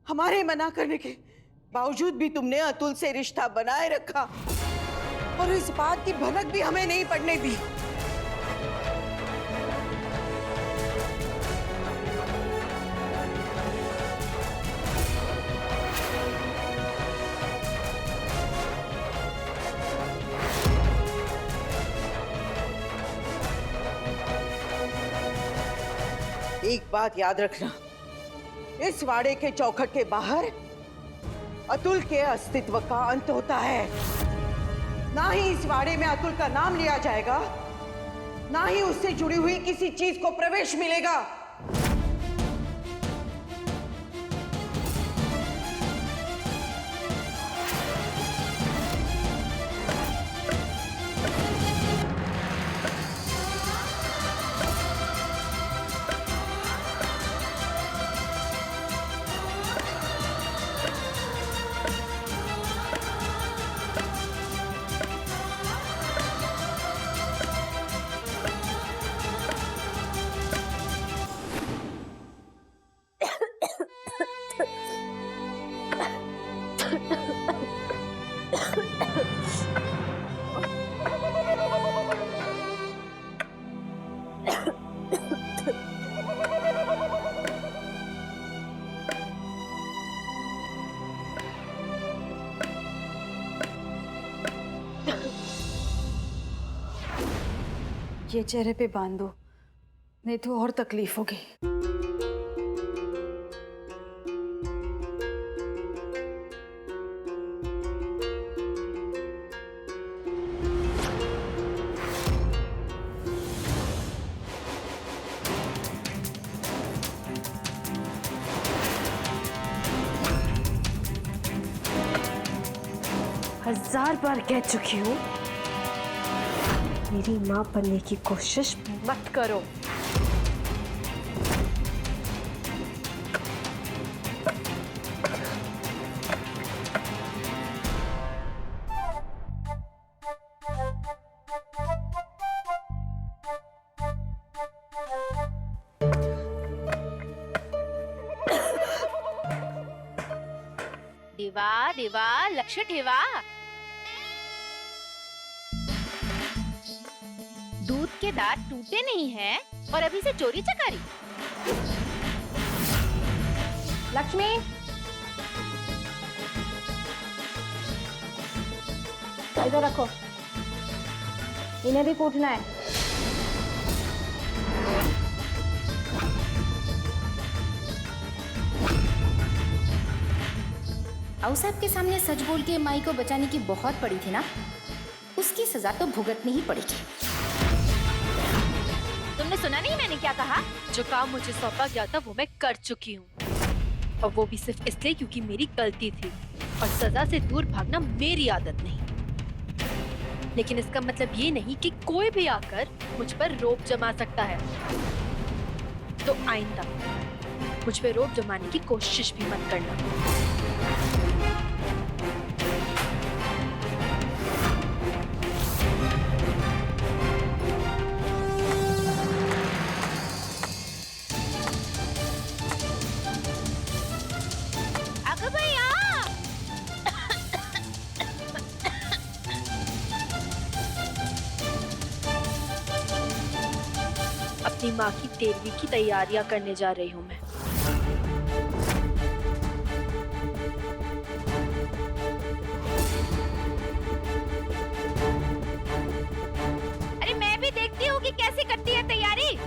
हमारे मना करने के बावजूद भी तुमने अतुल से रिश्ता बनाए रखा और इस बात की भनक भी हमें नहीं पड़ने दी। एक बात याद रखना, इस वाड़े के चौखट के बाहर अतुल के अस्तित्व का अंत होता है। ना ही इस वाड़े में अतुल का नाम लिया जाएगा, ना ही उससे जुड़ी हुई किसी चीज को प्रवेश मिलेगा। ये चेहरे पे बांध दो, नहीं तो और तकलीफ होगी। हजार बार कह चुकी हूँ, मेरी माँ बनने की कोशिश मत करो। दिवा दिवा लक्ष्य ठेवा। दूध के दांत टूटे नहीं हैं और अभी से चोरी चकारी। लक्ष्मी, इधर रखो, इन्हें भी कूटना है। आओ साहब के सामने सच बोल के माई को बचाने की बहुत पड़ी थी ना, उसकी सजा तो भुगतनी ही पड़ेगी। तुमने सुना नहीं मैंने क्या कहा? जो काम मुझे सौंपा गया था वो मैं कर चुकी हूँ, और वो भी सिर्फ इसलिए क्योंकि मेरी गलती थी और सजा से दूर भागना मेरी आदत नहीं। लेकिन इसका मतलब ये नहीं कि कोई भी आकर मुझ पर रोब जमा सकता है। तो आइंदा मुझ पे रोब जमाने की कोशिश भी मत करना। अपनी माँ की 13वीं की तैयारियां करने जा रही हूँ मैं। अरे मैं भी देखती हूँ कि कैसे करती है तैयारी।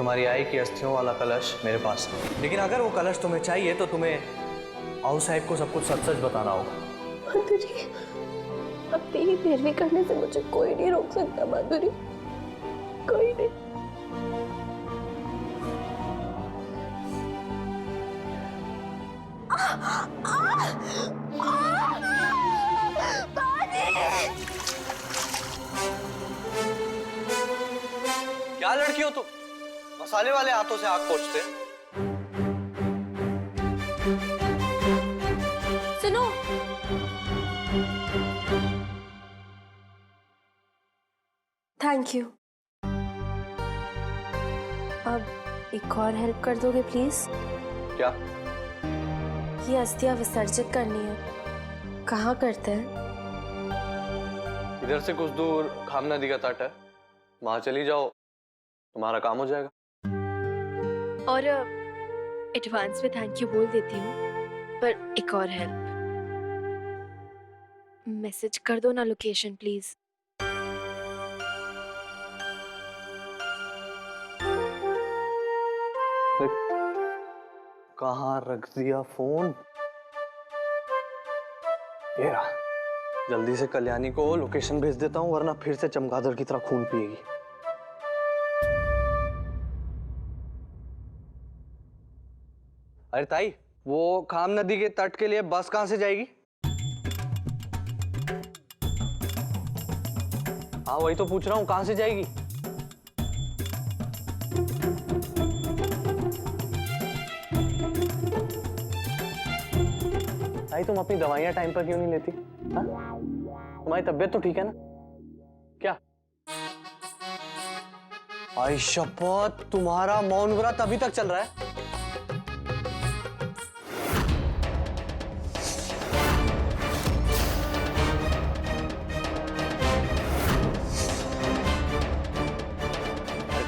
तुम्हारी आई की अस्थियों वाला कलश मेरे पास है, लेकिन अगर वो कलश तुम्हें चाहिए तो तुम्हें आओ साहिब को सब कुछ सच सच बताना होगा। माधुरी, अब तेरी पैरवी करने से मुझे कोई नहीं रोक सकता माधुरी, कोई नहीं। क्या लड़की हो तुम? मसाले वाले हाथों से आग पोंछते हैं। सुनो, थैंक यू। अब एक और हेल्प कर दोगे प्लीज? क्या? ये अस्थियां विसर्जित करनी है। कहाँ करते हैं? इधर से कुछ दूर खाम नदी का तट है, वहां चली जाओ, तुम्हारा काम हो जाएगा। और एडवांस में थैंक यू बोल देती हूँ, पर एक और हेल्प, मैसेज कर दो ना लोकेशन प्लीज। कहाँ रख दिया फोन? ये रहा। जल्दी से कल्याणी को लोकेशन भेज देता हूँ, वरना फिर से चमगादड़ की तरह खून पिएगी। अरे ताई, वो खाम नदी के तट के लिए बस कहाँ से जाएगी? हाँ वही तो पूछ रहा हूँ, कहाँ से जाएगी? ताई तुम अपनी दवाइयाँ टाइम पर क्यों नहीं लेती? हाँ? तुम्हारी तबीयत तो ठीक है ना? क्या? आई शपथ, तुम्हारा मौन व्रत अभी तक चल रहा है?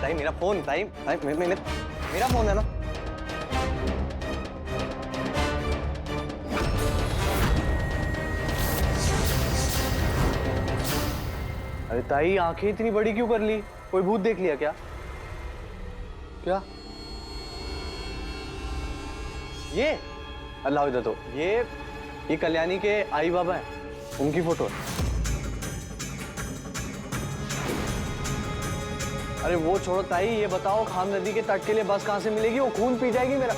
ताई मेरा फोन, ताई मेरा फोन है ना? अरे ताई आंखें इतनी बड़ी क्यों कर ली? कोई भूत देख लिया क्या? क्या? ये अल्लाह इधर तो ये कल्याणी के आई बाबा हैं, उनकी फोटो है। अरे वो छोड़ो ताई, ये बताओ खाम नदी के तट के लिए बस कहाँ से मिलेगी? वो खून पी जाएगी मेरा।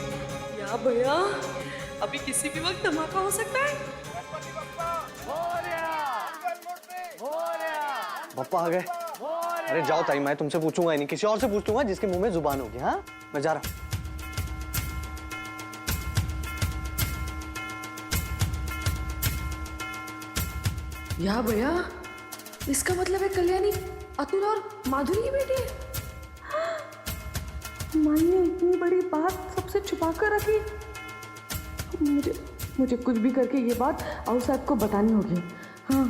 या भैया, अभी किसी भी वक्त धमाका हो सकता है। पप्पा आ गए। अरे जाओ ताई, मैं तुमसे पूछूंगा ही नहीं, किसी और से पूछ लूंगा जिसके मुंह में जुबान होगी। हाँ मैं जा रहा हूं। या भैया, इसका मतलब है कल्याणी अतुल और माधुरी की बेटी है। माई ने इतनी बड़ी बात सबसे छुपा कर रखी। मुझे कुछ भी करके ये बात आऊ साहब को बतानी होगी। हाँ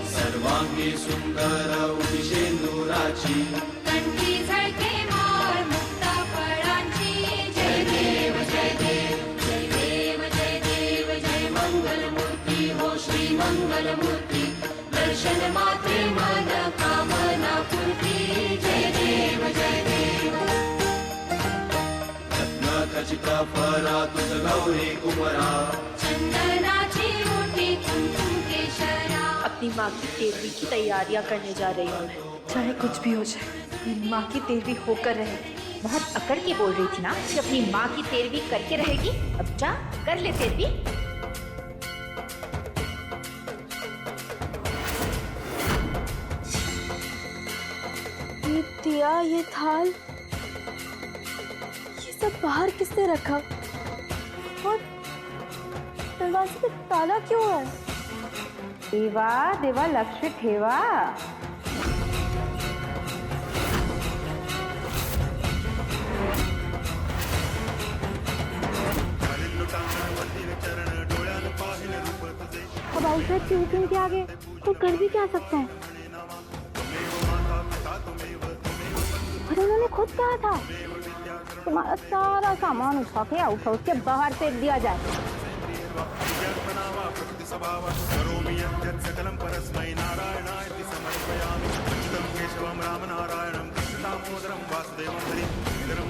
सर्वांगी सुंदर उषेंदुराची कंठी झळके माळ मुक्ता फळांची जय देव जय देव जय देव जय देव जय मंगल मूर्ती हो श्री मंगल मूर्ती दर्शन मात्रे मन कामना पूर्ती जय देव जय देव रत्न खचिता फरा तुझ गौरी कुमरा चंदनाची मोठी कुंकुम केशरा। अपनी माँ की तेरहवीं की तैयारियां करने जा रही हूँ मैं। चाहे कुछ भी हो जाए, मेरी माँ की 13वीं होकर रहेगी। बहुत अकड़ के बोल रही थी ना कि अपनी माँ की 13वीं करके रहेगी। अब जा कर ले 13वीं। ये दिया, ये थाल, ये सब बाहर किसने रखा? और दरवाजे पे ताला क्यों है? देवा देवा लक्ष ठेवा. अब आउटसाइड के हुक्म के आगे तो कर भी क्या सकता है. और उन्होंने खुद कहा था तुम्हारा सारा सामान उठा के आउट हाउस के बाहर फेंक दिया जाए.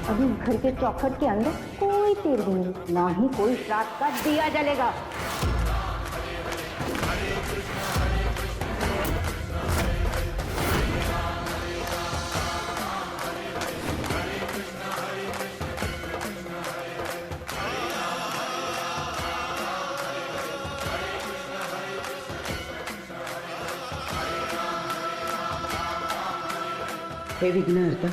अभी घर के चौखट के अंदर कोई तीर भी नहीं, ना ही कोई श्राद्ध का दिया जलेगा. हे विघ्नहर्ता,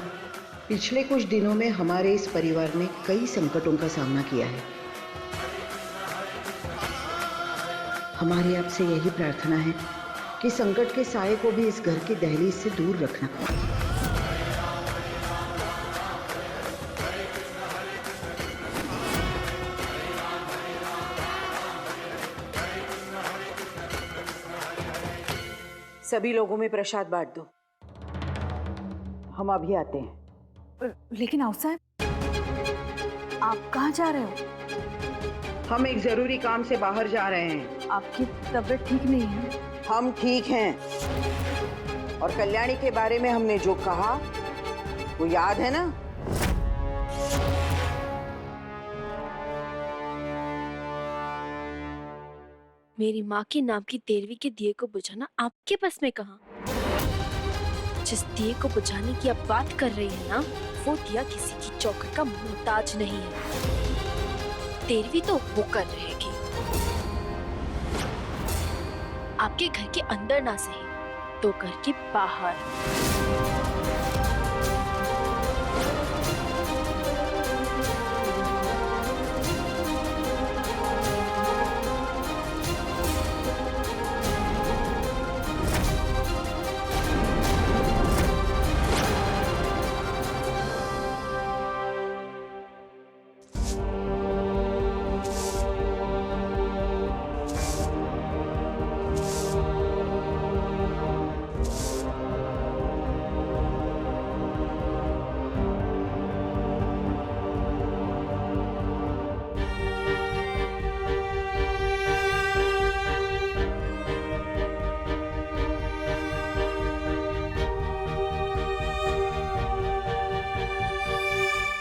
पिछले कुछ दिनों में हमारे इस परिवार ने कई संकटों का सामना किया है. हमारी आपसे यही प्रार्थना है कि संकट के साए को भी इस घर की दहलीज से दूर रखना. सभी लोगों में प्रसाद बांट दो. हम अभी आते हैं. लेकिन आओ साहब, आप कहाँ जा रहे हो? हम एक जरूरी काम से बाहर जा रहे हैं. आपकी तबीयत ठीक नहीं है? हम ठीक हैं. और कल्याणी के बारे में हमने जो कहा वो याद है ना? मेरी माँ के नाम की 13वीं के दिए को बुझाना आपके बस में कहाँ? जिस दिए को बुझाने की आप बात कर रही है ना, वो दिया किसी की चौखट का मोहताज नहीं है. 13वीं तो होकर रहेगी. आपके घर के अंदर ना सही तो घर के बाहर.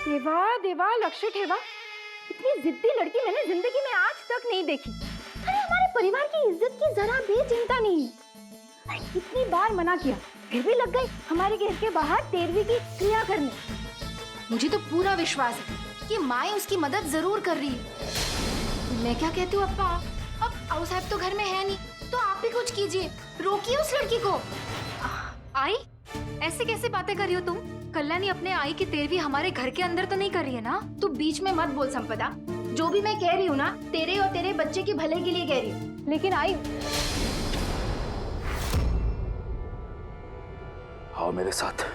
देवा देवा लक्ष्य ठेवा, इतनी जिद्दी लड़की मैंने जिंदगी में आज तक नहीं देखी. अरे हमारे परिवार की इज्जत की जरा भी चिंता नहीं. कितनी बार मना किया फिर भी लग गई हमारे घर के बाहर 13वीं की क्रिया करने. मुझे तो पूरा विश्वास है कि माए उसकी मदद जरूर कर रही है. मैं क्या कहती हूँ अप्पा, अब आओ साहब तो घर में है नहीं, तो आप भी कुछ कीजिए, रोकिए उस लड़की को. आई, ऐसे कैसे बातें कर रही हो तुम? कल्याणी अपने आई की 13वीं हमारे घर के अंदर तो नहीं कर रही है ना? तू बीच में मत बोल संपदा. जो भी मैं कह रही हूँ ना, तेरे और तेरे बच्चे के भले के लिए कह रही हूँ. लेकिन आई, आओ मेरे साथ.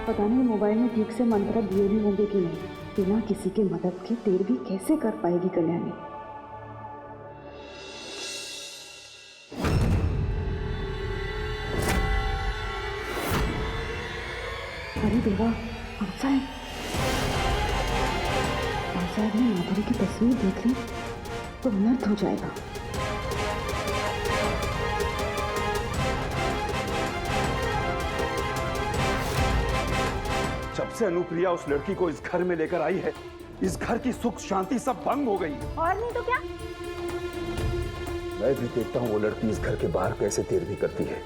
पता नहीं मोबाइल में ठीक से मंत्र दिए भी होंगे कि नहीं. बिना किसी की मदद के 13वीं कैसे कर पाएगी कल्याणी? अरे देवा, आउटसाइड में माधुरी की तस्वीर देख ली तो अनर्थ हो जाएगा. जब से अनुप्रिया उस लड़की को इस घर में लेकर आई है, इस घर की सुख शांति सब भंग हो गई. और नहीं तो क्या? मैं भी देखता हूँ वो लड़की इस घर के बाहर कैसे 13वीं करती है.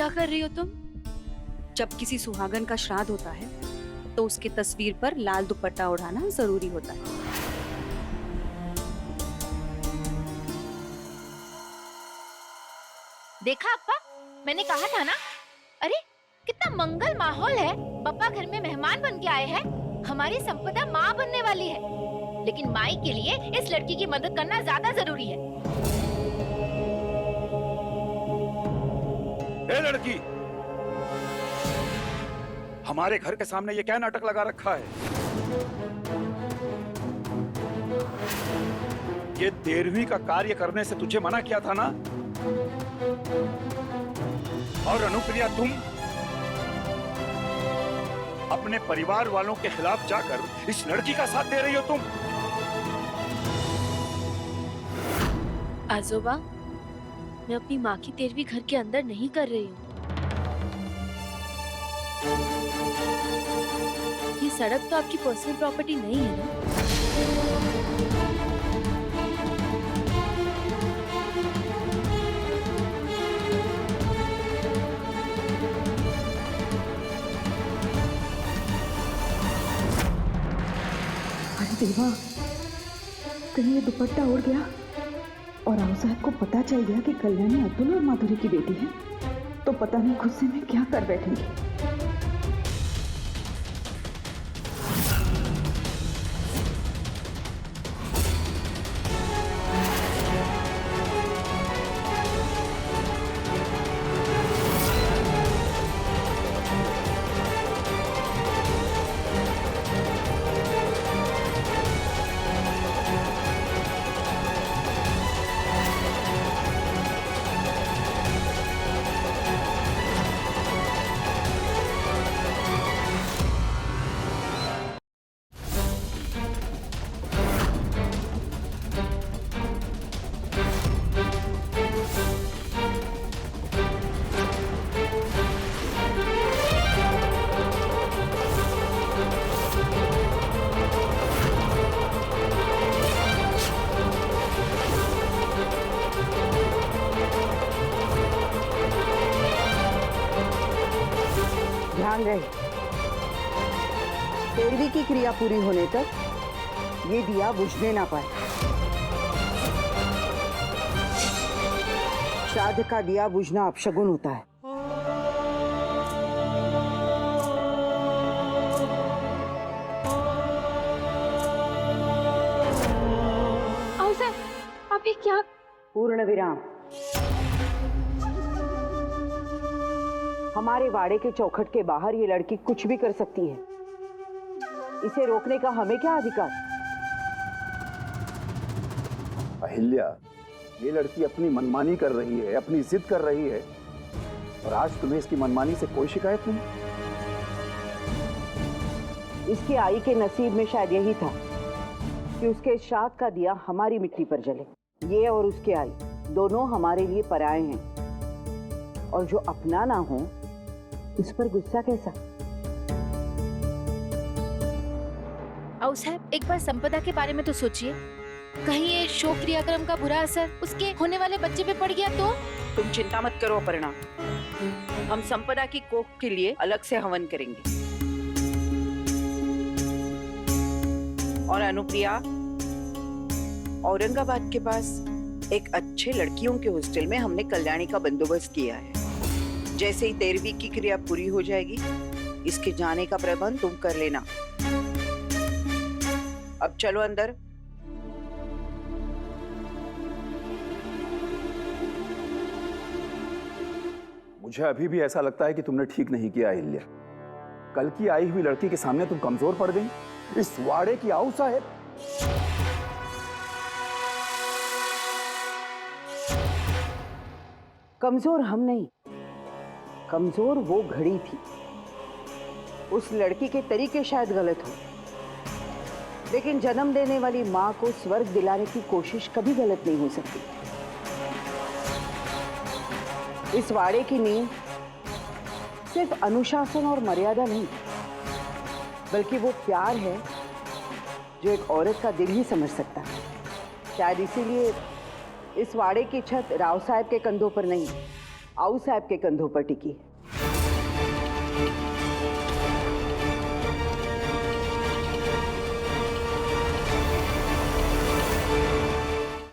क्या कर रही हो तुम? जब किसी सुहागन का श्राद्ध होता है तो उसकी तस्वीर पर लाल दुपट्टा ओढ़ाना जरूरी होता है। देखा अप्पा, मैंने कहा था ना। अरे कितना मंगल माहौल है। पापा घर में मेहमान बन के आए हैं। हमारी संपदा माँ बनने वाली है, लेकिन माई के लिए इस लड़की की मदद करना ज्यादा जरूरी है। ए लड़की, हमारे घर के सामने ये क्या नाटक लगा रखा है? ये 13वीं का कार्य करने से तुझे मना किया था ना? और अनुप्रिया, तुम अपने परिवार वालों के खिलाफ जाकर इस लड़की का साथ दे रही हो तुम। आजोबा, मैं अपनी माँ की 13वीं घर के अंदर नहीं कर रही हूँ। ये सड़क तो आपकी पर्सनल प्रॉपर्टी नहीं है ना? अरे देवा, कहीं ये दुपट्टा उड़ गया और राव साहब को पता चल गया कि कल्याणी अतुल और माधुरी की बेटी है, तो पता नहीं गुस्से में क्या कर बैठेंगे। ध्यान रहे, 13वीं की क्रिया पूरी होने तक ये दिया बुझने ना पाए। श्राद्ध का दिया बुझना अपशगुन होता है। आप ये क्या? पूर्ण विराम। हमारे वाड़े के चौखट के बाहर ये लड़की कुछ भी कर सकती है। इसे रोकने का हमें क्या अधिकार? अहिल्या, ये लड़की अपनी मनमानी कर रही है, अपनी जिद कर रही है, और आज तुम्हें इसकी मनमानी से कोई शिकायत नहीं। इसकी आई के नसीब में शायद यही था कि उसके श्राद्ध का दिया हमारी मिट्टी पर जले। ये और उसके आई दोनों हमारे लिए पराये हैं, और जो अपना ना हो उस पर गुस्सा कैसा? आओ साहब, एक बार संपदा के बारे में तो सोचिए। कहीं ये शोक क्रियाक्रम का बुरा असर उसके होने वाले बच्चे पे पड़ गया तो? तुम चिंता मत करो अपर्णा, हम संपदा की कोख के लिए अलग से हवन करेंगे। और अनुप्रिया, औरंगाबाद के पास एक अच्छे लड़कियों के हॉस्टल में हमने कल्याणी का बंदोबस्त किया है। जैसे ही 13वीं की क्रिया पूरी हो जाएगी, इसके जाने का प्रबंध तुम कर लेना। अब चलो अंदर। मुझे अभी भी ऐसा लगता है कि तुमने ठीक नहीं किया अहिल्या। कल की आई हुई लड़की के सामने तुम कमजोर पड़ गई। इस वाड़े की आऊ साहब। कमजोर हम नहीं, कमजोर वो घड़ी थी। उस लड़की के तरीके शायद गलत हो, लेकिन जन्म देने वाली माँ को स्वर्ग दिलाने की कोशिश कभी गलत नहीं हो सकती। इस वाड़े की नींव सिर्फ अनुशासन और मर्यादा नहीं, बल्कि वो प्यार है जो एक औरत का दिल ही समझ सकता है। शायद इसीलिए इस वाड़े की छत राव साहब के कंधों पर नहीं, आऊ साहब के कंधों पर टिकी है।